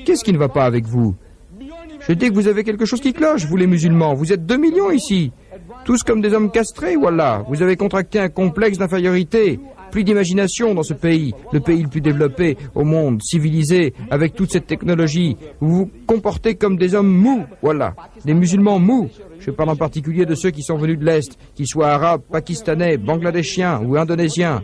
Qu'est-ce qui ne va pas avec vous? Je dis que vous avez quelque chose qui cloche, vous les musulmans. Vous êtes 2 millions ici. Tous comme des hommes castrés, voilà. Vous avez contracté un complexe d'infériorité. Plus d'imagination dans ce pays, le pays le plus développé au monde, civilisé, avec toute cette technologie. Vous vous comportez comme des hommes mous, voilà. Des musulmans mous. Je parle en particulier de ceux qui sont venus de l'Est, qu'ils soient arabes, pakistanais, bangladeshiens ou indonésiens.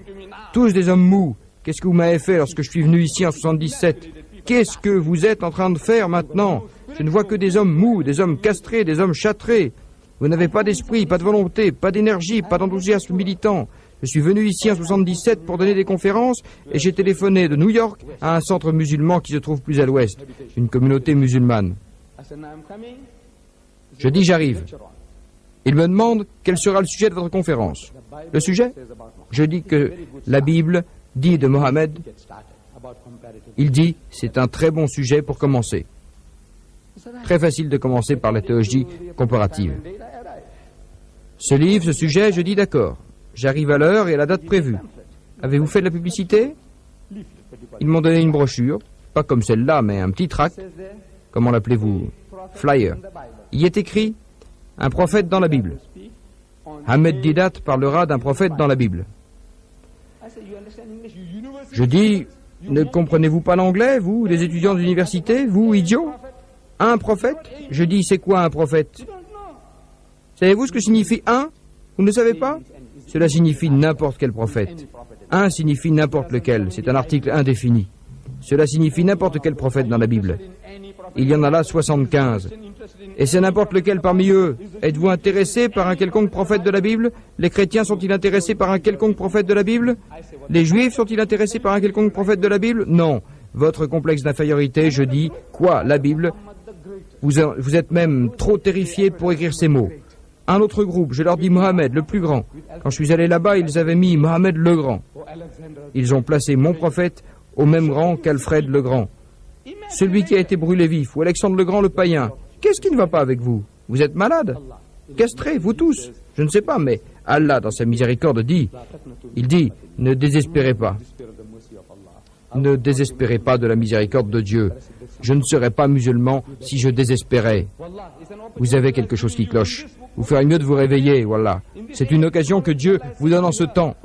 Tous des hommes mous. Qu'est-ce que vous m'avez fait lorsque je suis venu ici en 77? Qu'est-ce que vous êtes en train de faire maintenant? Je ne vois que des hommes mous, des hommes castrés, des hommes châtrés. Vous n'avez pas d'esprit, pas de volonté, pas d'énergie, pas d'enthousiasme militant. Je suis venu ici en 77 pour donner des conférences et j'ai téléphoné de New York à un centre musulman qui se trouve plus à l'ouest, une communauté musulmane. Je dis j'arrive. Il me demande quel sera le sujet de votre conférence. Le sujet? Je dis que la Bible dit de Mohammed, il dit c'est un très bon sujet pour commencer. Très facile de commencer par la théologie comparative. Ce livre, ce sujet, je dis d'accord. J'arrive à l'heure et à la date prévue. Avez-vous fait de la publicité? Ils m'ont donné une brochure, pas comme celle-là, mais un petit tract. Comment l'appelez-vous? Flyer. Il y est écrit « Un prophète dans la Bible ». Ahmed Didat parlera d'un prophète dans la Bible. Je dis « Ne comprenez-vous pas l'anglais, vous, les étudiants d'université, vous, idiots? Un prophète ?» Je dis « C'est quoi un prophète ?» Savez-vous ce que signifie un? Vous ne savez pas? Cela signifie n'importe quel prophète. Un signifie n'importe lequel. C'est un article indéfini. Cela signifie n'importe quel prophète dans la Bible. Il y en a là 75. Et c'est n'importe lequel parmi eux. Êtes-vous intéressé par un quelconque prophète de la Bible? Les chrétiens sont-ils intéressés par un quelconque prophète de la Bible? Les juifs sont-ils intéressés par un quelconque prophète de la Bible? Non. Votre complexe d'infériorité, je dis, quoi, la Bible? Vous êtes même trop terrifiés pour écrire ces mots. Un autre groupe, je leur dis Mohammed, le plus grand. Quand je suis allé là-bas, ils avaient mis Mohammed le grand. Ils ont placé mon prophète au même rang qu'Alfred le grand. Celui qui a été brûlé vif, ou Alexandre le grand le païen. Qu'est-ce qui ne va pas avec vous? Vous êtes malade? Castrés, vous tous? Je ne sais pas, mais Allah, dans sa miséricorde, dit, il dit, ne désespérez pas. Ne désespérez pas de la miséricorde de Dieu. Je ne serais pas musulman si je désespérais. Vous avez quelque chose qui cloche. Vous feriez mieux de vous réveiller, voilà. C'est une occasion que Dieu vous donne en ce temps.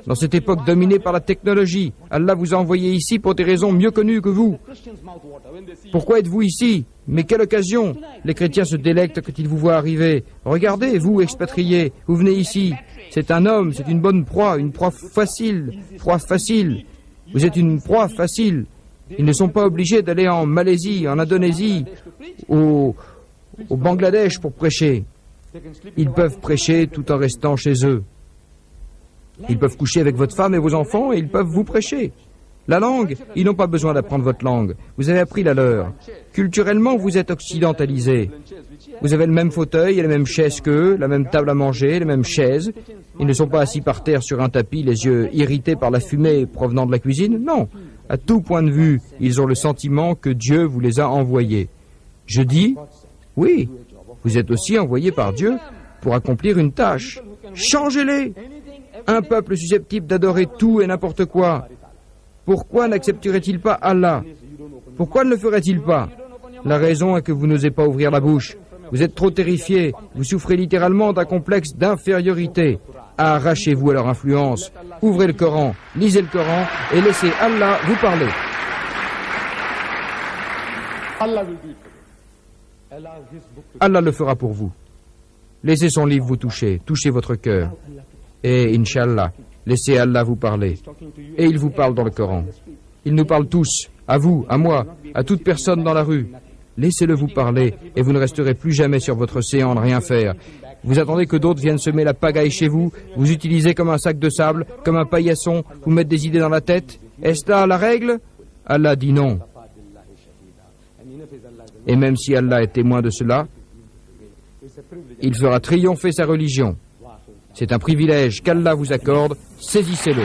Dans cette époque dominée par la technologie, Allah vous a envoyé ici pour des raisons mieux connues que vous. Pourquoi êtes-vous ici? Mais quelle occasion? Les chrétiens se délectent quand ils vous voient arriver. Regardez, vous, expatriés, vous venez ici. C'est un homme, c'est une bonne proie, une proie facile. Proie facile. Vous êtes une proie facile. Ils ne sont pas obligés d'aller en Malaisie, en Indonésie, au Bangladesh pour prêcher. Ils peuvent prêcher tout en restant chez eux. Ils peuvent coucher avec votre femme et vos enfants et ils peuvent vous prêcher. La langue, ils n'ont pas besoin d'apprendre votre langue. Vous avez appris la leur. Culturellement, vous êtes occidentalisés. Vous avez le même fauteuil et la même chaise qu'eux, la même table à manger, les mêmes chaises. Ils ne sont pas assis par terre sur un tapis, les yeux irrités par la fumée provenant de la cuisine. Non. À tout point de vue, ils ont le sentiment que Dieu vous les a envoyés. Je dis, oui, vous êtes aussi envoyés par Dieu pour accomplir une tâche. Changez-les! Un peuple susceptible d'adorer tout et n'importe quoi. Pourquoi n'accepterait-il pas Allah? Pourquoi ne le ferait-il pas? La raison est que vous n'osez pas ouvrir la bouche. Vous êtes trop terrifiés. Vous souffrez littéralement d'un complexe d'infériorité. Arrachez-vous à leur influence. Ouvrez le Coran, lisez le Coran et laissez Allah vous parler. Allah le fera pour vous. Laissez son livre vous toucher, touchez votre cœur. Et Inch'Allah, laissez Allah vous parler. Et il vous parle dans le Coran. Il nous parle tous, à vous, à moi, à toute personne dans la rue. Laissez-le vous parler et vous ne resterez plus jamais sur votre séant à ne rien faire. Vous attendez que d'autres viennent semer la pagaille chez vous, vous utilisez comme un sac de sable, comme un paillasson, vous mettre des idées dans la tête. Est-ce là la règle? Allah dit non. Et même si Allah est témoin de cela, il fera triompher sa religion. C'est un privilège qu'Allah vous accorde, saisissez-le.